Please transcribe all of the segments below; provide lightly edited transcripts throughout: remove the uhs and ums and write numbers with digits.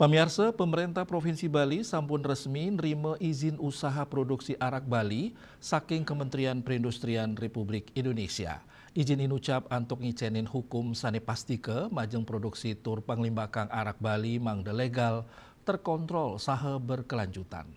Pamirsa, pemerintah Provinsi Bali sampun resmi nerima izin usaha produksi arak Bali saking Kementerian Perindustrian Republik Indonesia. Izin ini ucap antuk ngicenin hukum sane pastike majeng produksi tur panglimbakang arak Bali mangde legal, terkontrol saha berkelanjutan.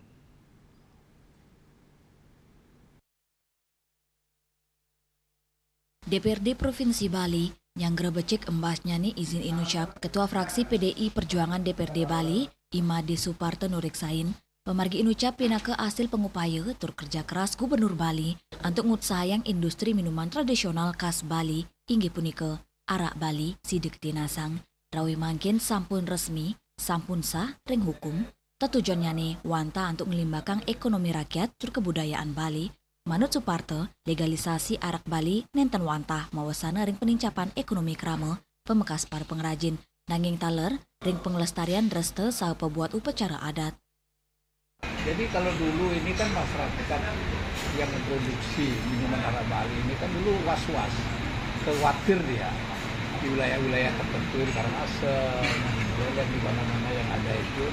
DPRD Provinsi Bali yang grebecek embasnya nih izin inucap Ketua Fraksi PDI Perjuangan DPRD Bali, Imade Suparto Nuriksain, pemargi inucap pinake hasil pengupaya tur kerja keras Gubernur Bali untuk ngutsahayang industri minuman tradisional khas Bali, inggih punika arak Bali sidik tinasang, rawi mangkin sampun resmi, sampun sah, ring hukum, tetujuannya nih wanta untuk ngelimbakang ekonomi rakyat tur kebudayaan Bali. Manut Suparto, legalisasi arak Bali nenten wantah mawasana ring penincapan ekonomi krama, pemekas para pengrajin, nanging taler ring pengelestarian dreste saha pebuat upacara adat. Jadi kalau dulu ini kan masyarakat yang memproduksi minuman arak Bali ini kan dulu was-was, khawatir dia di wilayah-wilayah tertentu di Karangasem dan di mana-mana yang ada itu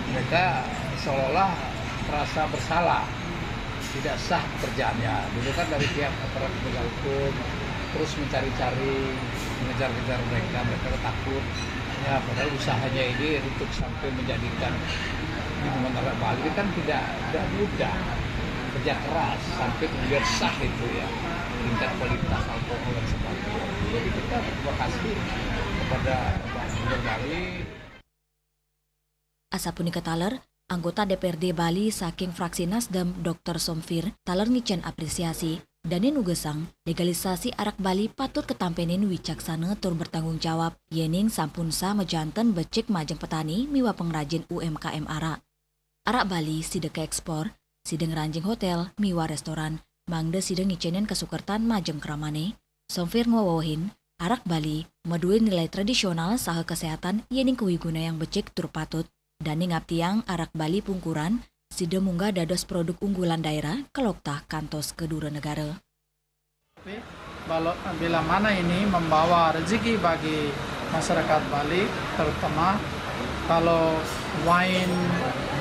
mereka seolah-olah merasa bersalah. Tidak sah pekerjaannya. Dulu kan dari pihak aparat penegak hukum terus mencari-cari, mengejar-kejar mereka takut. Ya, padahal usahanya ini untuk sampai menjadikan minuman arak Bali kan tidak mudah. Kerja keras sampai kemudian sah itu ya, tingkat kualitas alkohol dan sebagainya. Jadi kita terima kasih kepada Pak Gubernur Bali. Asapunika taler, anggota DPRD Bali saking fraksi Nasdem Dr. Somfir taler ngicen apresiasi danin ugesang legalisasi arak Bali patut ketampenin wicaksana tur bertanggung jawab yening sampun sah mejanten becik majeng petani miwa pengrajin UMKM arak. Arak Bali sidek ke ekspor, sideng ranjing hotel miwa restoran, mangde sideng ngicenen kesukertan majeng kramane. Somfir ngwawahin arak Bali meduin nilai tradisional saha kesehatan yening kewiguna yang becik tur patut. Dani ngaptiang arak Bali pungkuran, sida munggah dados produk unggulan daerah keloktah kantos kedua negara. Bila mana ini membawa rezeki bagi masyarakat Bali, terutama kalau wine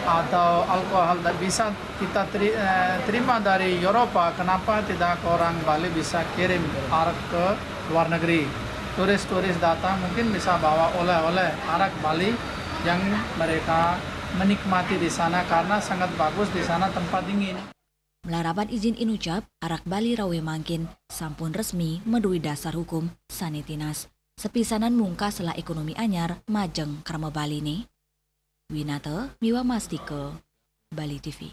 atau alkohol bisa kita terima dari Eropa, kenapa tidak orang Bali bisa kirim arak ke luar negeri? Turis-turis datang mungkin bisa bawa oleh-oleh arak Bali yang mereka menikmati di sana karena sangat bagus di sana tempat dingin. Melaraban izin inucap, arak Bali rawe mangkin, sampun resmi medui dasar hukum sanitinas. Sepisanan mungka selah ekonomi anyar majeng karma Bali nih. Winata Miwa Mastike, Bali TV.